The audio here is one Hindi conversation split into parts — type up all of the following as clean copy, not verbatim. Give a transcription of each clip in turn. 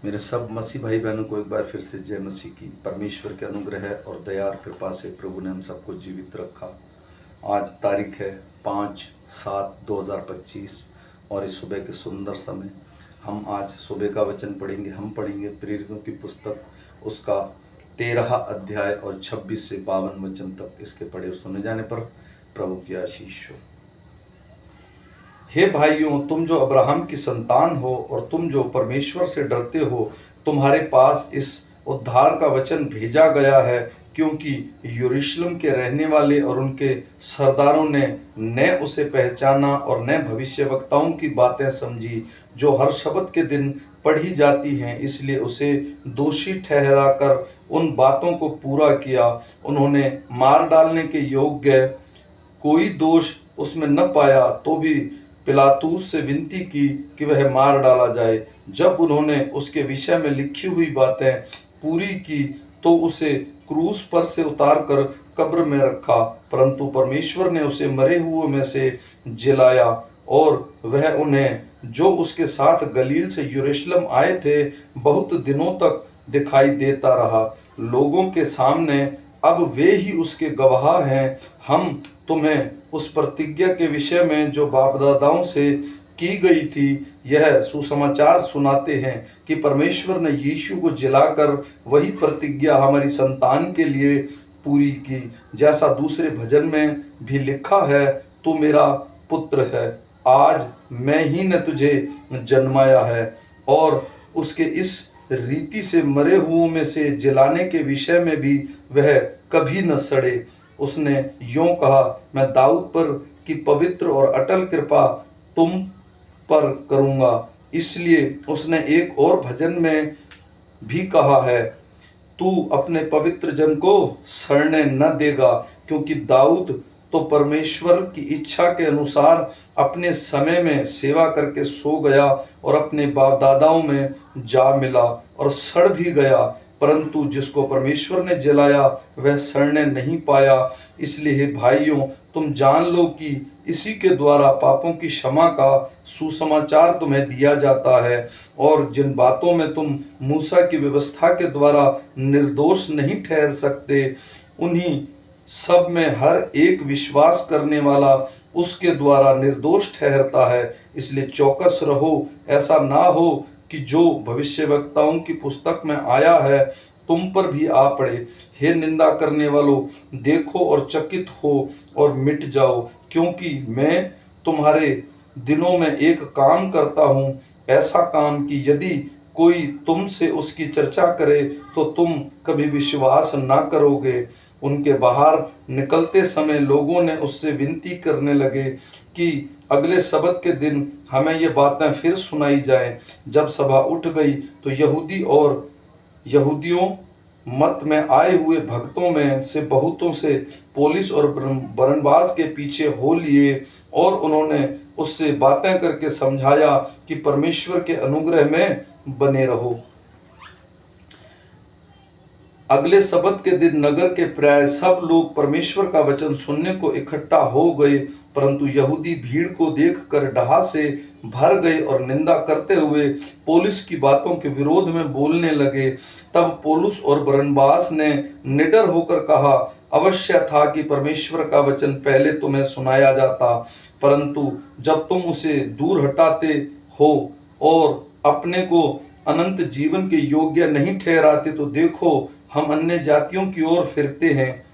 मेरे सब मसीह भाई बहनों को एक बार फिर से जय मसीह की। परमेश्वर के अनुग्रह और दया और कृपा से प्रभु ने हम सबको जीवित रखा। आज तारीख है 5/7/2025 और इस सुबह के सुंदर समय हम आज सुबह का वचन पढ़ेंगे। हम पढ़ेंगे प्रेरितों की पुस्तक उसका 13 अध्याय और 26 से 52 वचन तक। इसके पढ़े और सुने जाने पर प्रभु की आशीष हो। हे भाइयों, तुम जो अब्राहम की संतान हो और तुम जो परमेश्वर से डरते हो, तुम्हारे पास इस उद्धार का वचन भेजा गया है, क्योंकि यरूशलेम के रहने वाले और उनके सरदारों ने न उसे पहचाना और न भविष्यवक्ताओं की बातें समझी जो हर शब्द के दिन पढ़ी जाती हैं। इसलिए उसे दोषी ठहराकर उन बातों को पूरा किया। उन्होंने मार डालने के योग्य कोई दोष उसमें न पाया तो भी पिलातूस से विनती की कि वह मार डाला जाए। जब उन्होंने उसके विषय में लिखी हुई बातें पूरी की तो उसे क्रूस पर से उतारकर कब्र में रखा, परंतु परमेश्वर ने उसे मरे हुए में से जिलाया और वह उन्हें जो उसके साथ गलील से यरूशलेम आए थे बहुत दिनों तक दिखाई देता रहा। लोगों के सामने अब वे ही उसके गवाह हैं। हम तुम्हें उस प्रतिज्ञा के विषय में जो बाप दादाओं से की गई थी यह सुसमाचार सुनाते हैं कि परमेश्वर ने यीशु को जिलाकर वही प्रतिज्ञा हमारी संतान के लिए पूरी की, जैसा दूसरे भजन में भी लिखा है, तू मेरा पुत्र है, आज मैं ही ने तुझे जन्माया है। और उसके इस रीति से मरे हुओं में से जिलाने के विषय में भी वह कभी न सड़े। उसने यों कहा, मैं दाऊद पर की पवित्र और अटल कृपा तुम पर करूंगा। इसलिए उसने एक और भजन में भी कहा है, तू अपने पवित्र जन को सड़ने न देगा, क्योंकि दाऊद तो परमेश्वर की इच्छा के अनुसार अपने समय में सेवा करके सो गया और अपने बाप दादाओं में जा मिला और सड़ भी गया, परंतु जिसको परमेश्वर ने जलाया वह सड़ने नहीं पाया। इसलिए हे भाइयों, तुम जान लो कि इसी के द्वारा पापों की क्षमा का सुसमाचार तुम्हें दिया जाता है, और जिन बातों में तुम मूसा की व्यवस्था के द्वारा निर्दोष नहीं ठहर सकते, उन्हीं सब में हर एक विश्वास करने वाला उसके द्वारा निर्दोष ठहरता है। इसलिए चौकस रहो, ऐसा ना हो कि जो भविष्यवक्ताओं की पुस्तक में आया है तुम पर भी आ पड़े। हे निंदा करने वालों, देखो और चकित हो और मिट जाओ, क्योंकि मैं तुम्हारे दिनों में एक काम करता हूँ, ऐसा काम कि यदि कोई तुमसे उसकी चर्चा करे तो तुम कभी विश्वास ना करोगे। उनके बाहर निकलते समय लोगों ने उससे विनती करने लगे कि अगले सबत के दिन हमें ये बातें फिर सुनाई जाएं। जब सभा उठ गई तो यहूदी और यहूदियों मत में आए हुए भक्तों में से बहुतों से पौलुस और बरनबास के पीछे हो लिए और उन्होंने उससे बातें करके समझाया कि परमेश्वर के अनुग्रह में बने रहो। अगले सबत के दिन नगर के प्राय सब लोग परमेश्वर का वचन सुनने को इकट्ठा हो गए, परंतु यहूदी भीड़ को देखकर डहा से भर गए और निंदा करते हुए पौलुस की बातों के विरोध में बोलने लगे। तब पौलुस और बरनबास ने निडर होकर कहा, अवश्य था कि परमेश्वर का वचन पहले तुम्हें सुनाया जाता, परंतु जब तुम उसे दूर हटाते हो और अपने को अनंत जीवन के योग्य नहीं ठहराते तो देखो हम अन्य जातियों की ओर फिरते हैं,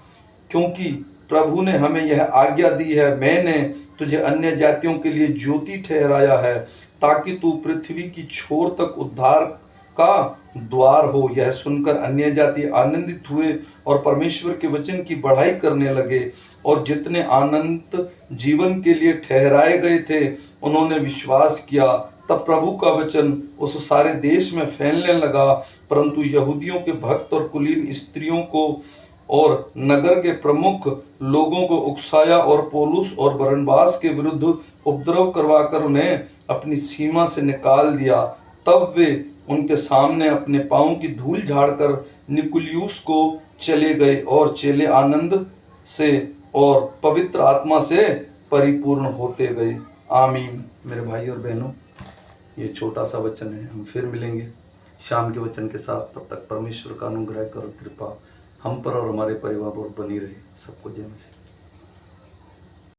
क्योंकि प्रभु ने हमें यह आज्ञा दी है, मैंने तुझे अन्य जातियों के लिए ज्योति ठहराया है, ताकि तू पृथ्वी की छोर तक उद्धार का द्वार हो। यह सुनकर अन्य जाति आनंदित हुए और परमेश्वर के वचन की बढ़ाई करने लगे, और जितने अनंत जीवन के लिए ठहराए गए थे उन्होंने विश्वास किया। तब प्रभु का वचन उस सारे देश में फैलने लगा, परंतु यहूदियों के भक्त और कुलीन स्त्रियों को और नगर के प्रमुख लोगों को उकसाया और पौलुस और बरनबास के विरुद्ध उपद्रव करवाकर उन्हें अपनी सीमा से निकाल दिया। तब वे उनके सामने अपने पांव की धूल झाड़कर निकुलियुस को चले गए, और चेले आनंद से और पवित्र आत्मा से परिपूर्ण होते गए। आमीन। मेरे भाई और बहनों, ये छोटा सा वचन है, हम फिर मिलेंगे। शाम के वचन के साथ। तब तक परमेश्वर का अनुग्रह और कृपा हम पर और हमारे परिवार पर बनी रहे। सबको जय मसीह।